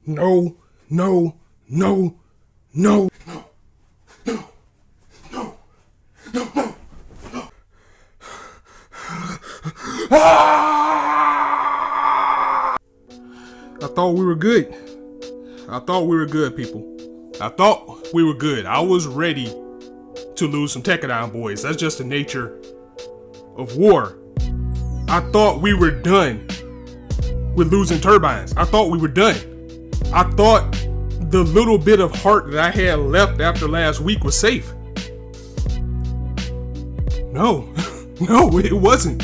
No, no, no, no, no, no, no, no, no, no. Ah! I thought we were good. I thought we were good, people. I thought we were good. I was ready to lose some Tekkadan boys. That's just the nature of war. I thought we were done with losing turbines. I thought we were done. I thought the little bit of heart that I had left after last week was safe. No, no, it wasn't.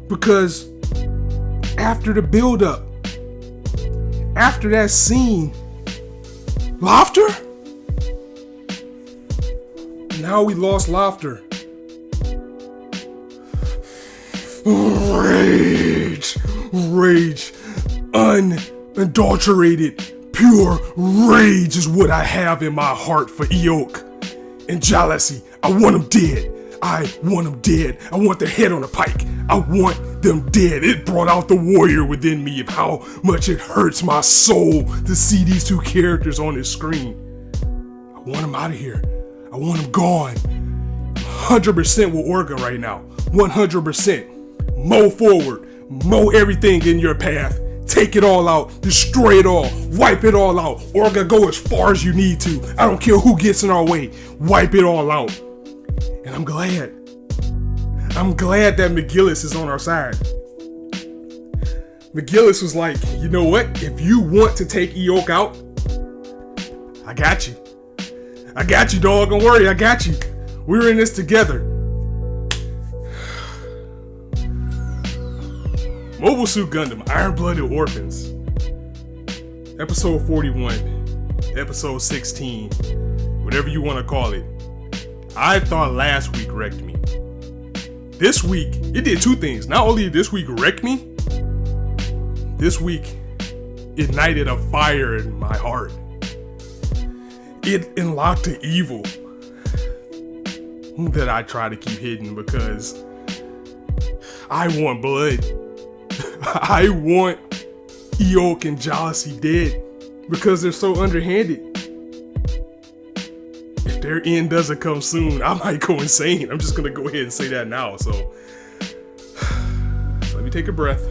Because after the build-up, after that scene, laughter? Now we lost laughter. Rage, rage, unadulterated, pure rage is what I have in my heart for Iok and Jalessey. I want them dead. I want them dead. I want their head on a pike. I want them dead. It brought out the warrior within me of how much it hurts my soul to see these two characters on the screen. I want them out of here. I want them gone. 100% with Orga right now. 100%. Mow forward. Mow everything in your path. Take it all out. Destroy it all. Wipe it all out. Orga, go as far as you need to. I don't care who gets in our way. Wipe it all out. And I'm glad. I'm glad that McGillis is on our side. McGillis was like, you know what? If you want to take Iok out, I got you. I got you, dog. Don't worry, I got you. We're in this together. Mobile Suit Gundam, Iron-Blooded Orphans. Episode 41. Episode 16. Whatever you want to call it. I thought last week wrecked me. This week, it did two things. Not only did this week wreck me, this week ignited a fire in my heart. It unlocked the evil that I try to keep hidden because I want blood. I want Iok and Jasley dead because they're so underhanded. If their end doesn't come soon, I might go insane. I'm just gonna go ahead and say that now. So let me take a breath.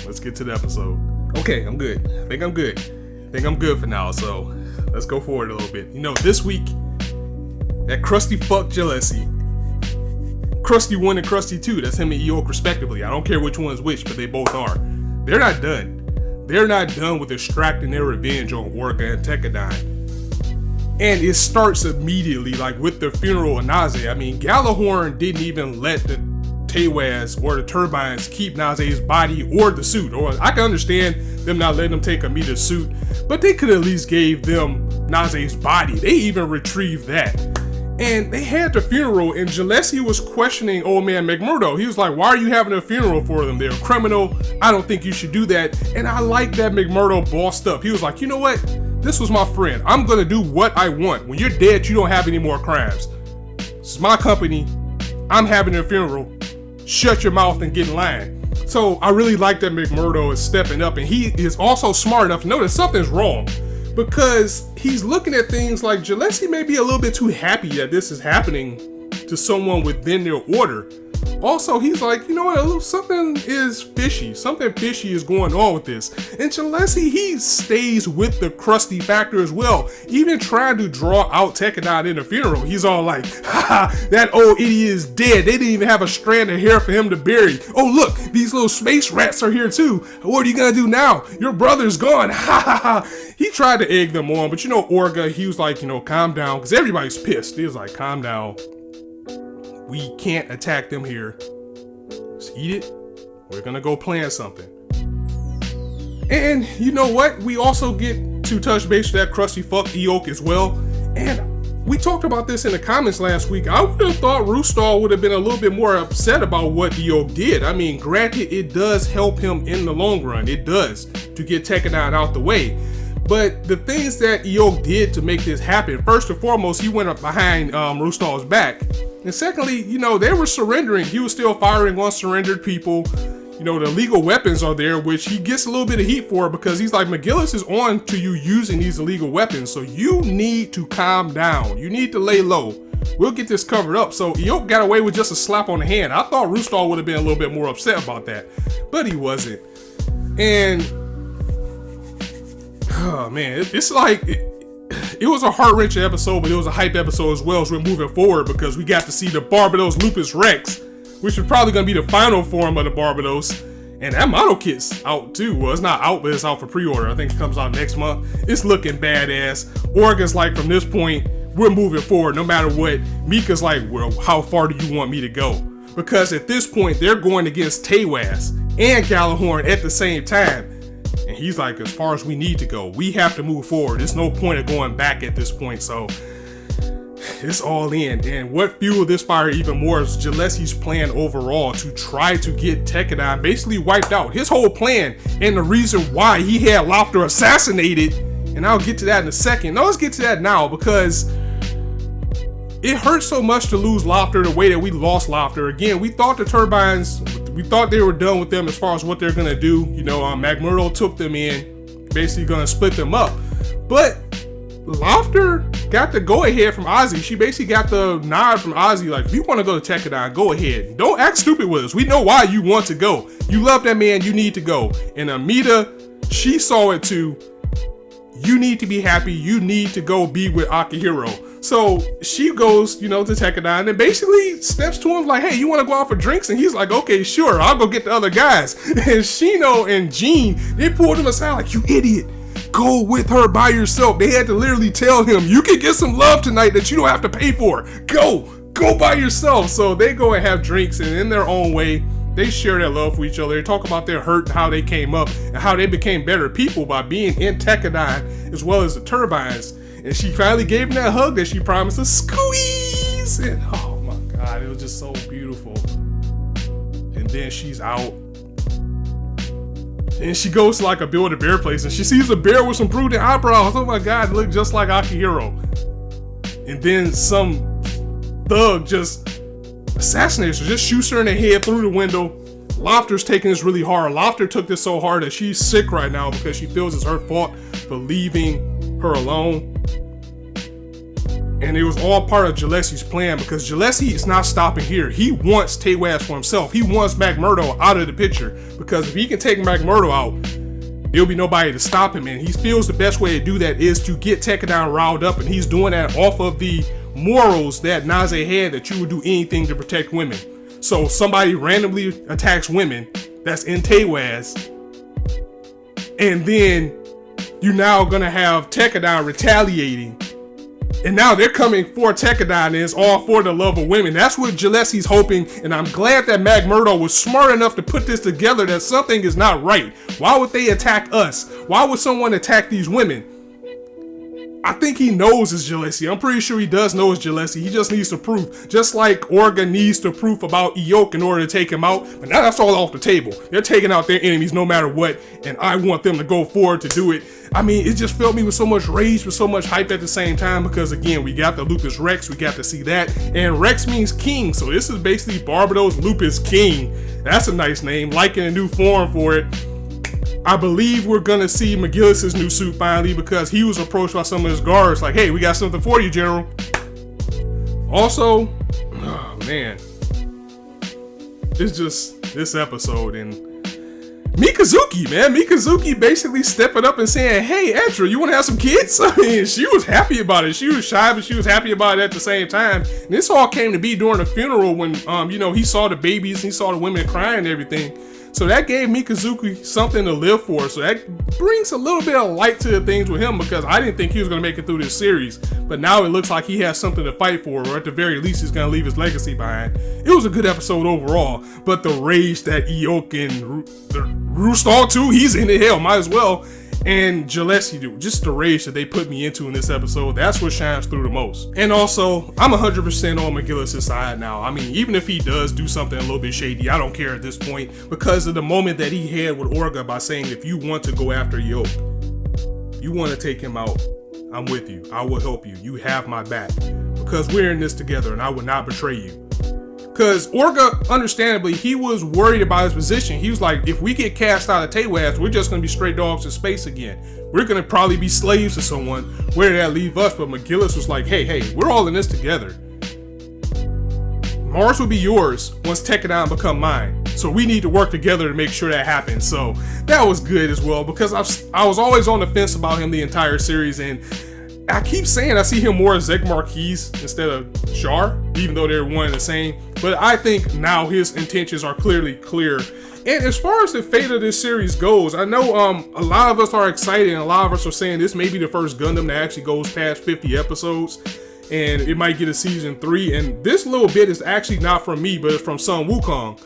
Let's get to the episode. Okay, I'm good. I think I'm good. I think I'm good for now. So let's go forward a little bit. You know, this week, that crusty fuck Jalessey. Krusty 1 and Krusty 2, that's him and Iok respectively. I don't care which one's which, but they both are. They're not done. They're not done with extracting their revenge on Orga and Tekkadan. And it starts immediately, like with the funeral of Naze. I mean, Gjallarhorn didn't even let the Tewaz or the Turbines keep Naze's body or the suit. Or I can understand them not letting them take Amita's suit, but they could at least gave them Naze's body. They even retrieved that. And they had the funeral, and Jalessey was questioning old man McMurdo. He was like, why are you having a funeral for them? They're a criminal. I don't think you should do that. And I like that McMurdo bossed up. He was like, you know what? This was my friend. I'm going to do what I want. When you're dead, you don't have any more crimes. This is my company. I'm having a funeral. Shut your mouth and get in line. So I really like that McMurdo is stepping up, and he is also smart enough to know that something's wrong. Because he's looking at things like Jalessey may be a little bit too happy that this is happening to someone within their order. Also, he's like, you know what, something is fishy. Something fishy is going on with this. And Jalessey, he stays with the crusty factor as well. Even trying to draw out Tekkadan in the funeral. He's all like, haha, that old idiot is dead. They didn't even have a strand of hair for him to bury. Oh, look, these little space rats are here too. What are you gonna do now? Your brother's gone. Ha ha ha. He tried to egg them on, but you know, Orga, he was like, you know, calm down, because everybody's pissed. He was like, calm down. We can't attack them here. Just eat it. We're gonna go plan something. And you know what? We also get to touch base with that crusty fuck Iok as well. And we talked about this in the comments last week. I would have thought Roostal would have been a little bit more upset about what Iok did. I mean, granted, it does help him in the long run. It does, to get Tekkadan out the way. But the things that Iok did to make this happen, first and foremost, he went up behind Roostal's back. And secondly, you know, they were surrendering. He was still firing on surrendered people. the illegal weapons are there, which he gets a little bit of heat for because he's like, McGillis is on to you using these illegal weapons, so you need to calm down. You need to lay low. We'll get this covered up. So Iok got away with just a slap on the hand. I thought Roostal would have been a little bit more upset about that, but he wasn't. And oh man, it's like it was a heart-wrenching episode, but it was a hype episode as well as we're moving forward because we got to see the Barbados Lupus Rex, which is probably going to be the final form of the Barbados. And that model kit's out too. Well, it's not out, but it's out for pre-order. I think it comes out next month. It's looking badass. Oregon's like, from this point, we're moving forward no matter what. Mika's like, well, how far do you want me to go? Because at this point, they're going against Tewaz and Gallahorn at the same time. And he's like, as far as we need to go, we have to move forward. There's no point of going back at this point. So it's all in. And what fueled this fire even more is Jalessey's plan overall to try to get Tekkadan basically wiped out. His whole plan and the reason why he had Lofter assassinated. And I'll get to that in a second. No, let's get to that now because it hurts so much to lose Lofter the way that we lost Lofter. Again, we thought the Turbines, we thought they were done with them as far as what they're going to do. McMurdo took them in, basically going to split them up. But Lofter got the go-ahead from Ozzy. She basically got the nod from Ozzy, like, if you want to go to Tekkadan, go ahead. Don't act stupid with us. We know why you want to go. You love that man. You need to go. And Amita, she saw it too. You need to be happy. You need to go be with Akihiro. So she goes, to Tekkadan and basically steps to him like, hey, you want to go out for drinks? And he's like, okay, sure. I'll go get the other guys. And Shino and Jean, they pulled him aside like, you idiot. Go with her by yourself. They had to literally tell him, you can get some love tonight that you don't have to pay for. Go by yourself. So they go and have drinks, and in their own way, they share their love for each other. They talk about their hurt and how they came up and how they became better people by being in Tekkadan as well as the Turbines. And she finally gave him that hug that she promised to squeeze. And oh my God, it was just so beautiful. And then she's out. And she goes to like a Build-A-Bear place and she sees a bear with some brooding eyebrows. Oh my God, it looked just like Akihiro. And then some thug just assassinates her, just shoots her in the head through the window. Lofter's taking this really hard. Lofter took this so hard that she's sick right now because she feels it's her fault for leaving her alone. And it was all part of Jalessey's plan because Jalessey is not stopping here. He wants Tewaz for himself. He wants McMurdo out of the picture because if he can take McMurdo out, there'll be nobody to stop him. And he feels the best way to do that is to get Tekkadan riled up, and he's doing that off of the morals that Naze had, that you would do anything to protect women. So somebody randomly attacks women that's in Tewaz, and then you're now gonna have Tekkadan retaliating. And now they're coming for Tekkadan, and it's all for the love of women. That's what Jalessey's hoping, and I'm glad that McMurdo was smart enough to put this together that something is not right. Why would they attack us? Why would someone attack these women? I think he knows it's Jalessey. I'm pretty sure he does know it's Jalessey. He just needs to prove. Just like Orga needs to proof about Iok in order to take him out. But now that's all off the table. They're taking out their enemies no matter what. And I want them to go forward to do it. I mean, it just filled me with so much rage, with so much hype at the same time. Because again, we got the Lupus Rex. We got to see that. And Rex means king. So this is basically Barbados Lupus King. That's a nice name. Liking a new form for it. I believe we're gonna see McGillis' new suit finally because he was approached by some of his guards like, hey, we got something for you, General. Also, oh man, it's just this episode and Mikazuki, man. Mikazuki basically stepping up and saying, hey, Etra, you want to have some kids? I mean, she was happy about it. She was shy, but she was happy about it at the same time. And this all came to be during the funeral when, he saw the babies and he saw the women crying and everything. So that gave Mikazuki something to live for. So that brings a little bit of light to the things with him because I didn't think he was going to make it through this series. But now it looks like he has something to fight for, or at the very least, he's going to leave his legacy behind. It was a good episode overall, but the rage that Iok and Roostal too, he's in the hell, might as well. And Jalessey do, just the rage that they put me into in this episode, that's what shines through the most. And also, I'm 100% on McGillis' side now. I mean, even if he does do something a little bit shady, I don't care at this point because of the moment that he had with Orga by saying, if you want to go after Iok, you want to take him out, I'm with you. I will help you. You have my back because we're in this together and I will not betray you. Because Orga, understandably, he was worried about his position. He was like, if we get cast out of Tewaz, we're just going to be stray dogs in space again. We're going to probably be slaves to someone. Where did that leave us? But McGillis was like, hey, we're all in this together. Mars will be yours once Tekkadan become mine. So we need to work together to make sure that happens. So that was good as well, because I was always on the fence about him the entire series, and I keep saying I see him more as Zeg Marquise instead of Char, even though they're one and the same. But I think now his intentions are clearly clear. And as far as the fate of this series goes, I know a lot of us are excited, and a lot of us are saying this may be the first Gundam that actually goes past 50 episodes, and it might get a season 3. And this little bit is actually not from me, but it's from Sun Wukong.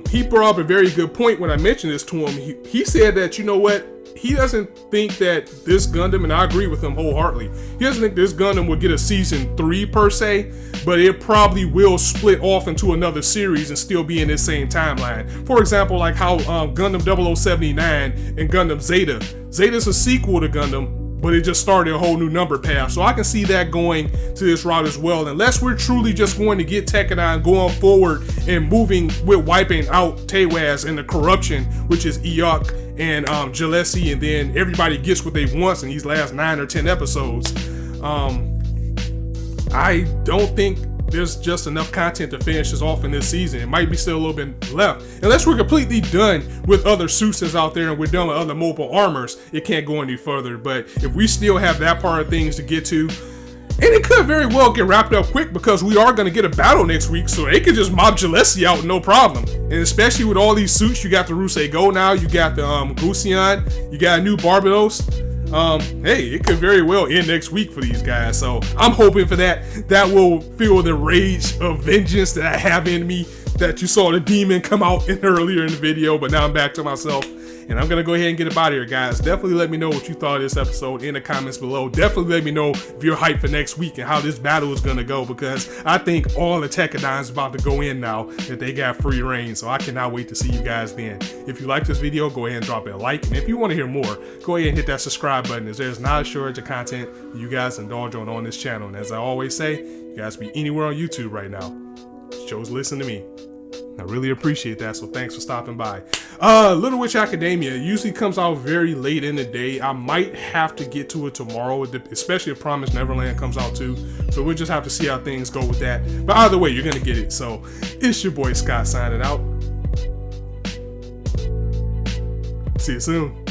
He brought up a very good point when I mentioned this to him. He said that, you know what, he doesn't think that this Gundam, and I agree with him wholeheartedly, he doesn't think this Gundam will get a season 3 per se, but it probably will split off into another series and still be in this same timeline. For example, like how Gundam 0079 and Gundam Zeta. Zeta's a sequel to Gundam, but it just started a whole new number path. So I can see that going to this route as well, unless we're truly just going to get Tekkadan going forward and moving with wiping out Tewaz and the corruption, which is Iok and Jalessey, and then everybody gets what they want in these last 9 or 10 episodes. I don't think there's just enough content to finish this off in this season. It might be still a little bit left. Unless we're completely done with other suits out there and we're done with other mobile armors, it can't go any further. But if we still have that part of things to get to, and it could very well get wrapped up quick, because we are going to get a battle next week, so they could just mob Jalessey out no problem. And especially with all these suits, you got the Rusei Go now, you got the Gusion, you got a new Barbados. Hey, it could very well end next week for these guys, so I'm hoping for that. That will fuel the rage of vengeance that I have in me, that you saw the demon come out in earlier in the video, but now I'm back to myself. And I'm going to go ahead and get up out of here, guys. Definitely let me know what you thought of this episode in the comments below. Definitely let me know if you're hyped for next week and how this battle is going to go, because I think all the Tekkadan is about to go in now that they got free reign. So I cannot wait to see you guys then. If you like this video, go ahead and drop it a like. And if you want to hear more, go ahead and hit that subscribe button, as there's not a shortage of content you guys indulge on this channel. And as I always say, you guys be anywhere on YouTube right now, chose listen to me. I really appreciate that, so thanks for stopping by. Little Witch Academia usually comes out very late in the day. I might have to get to it tomorrow, especially if Promised Neverland comes out too. So we'll just have to see how things go with that. But either way, you're gonna get it. So it's your boy Scott signing out. See you soon.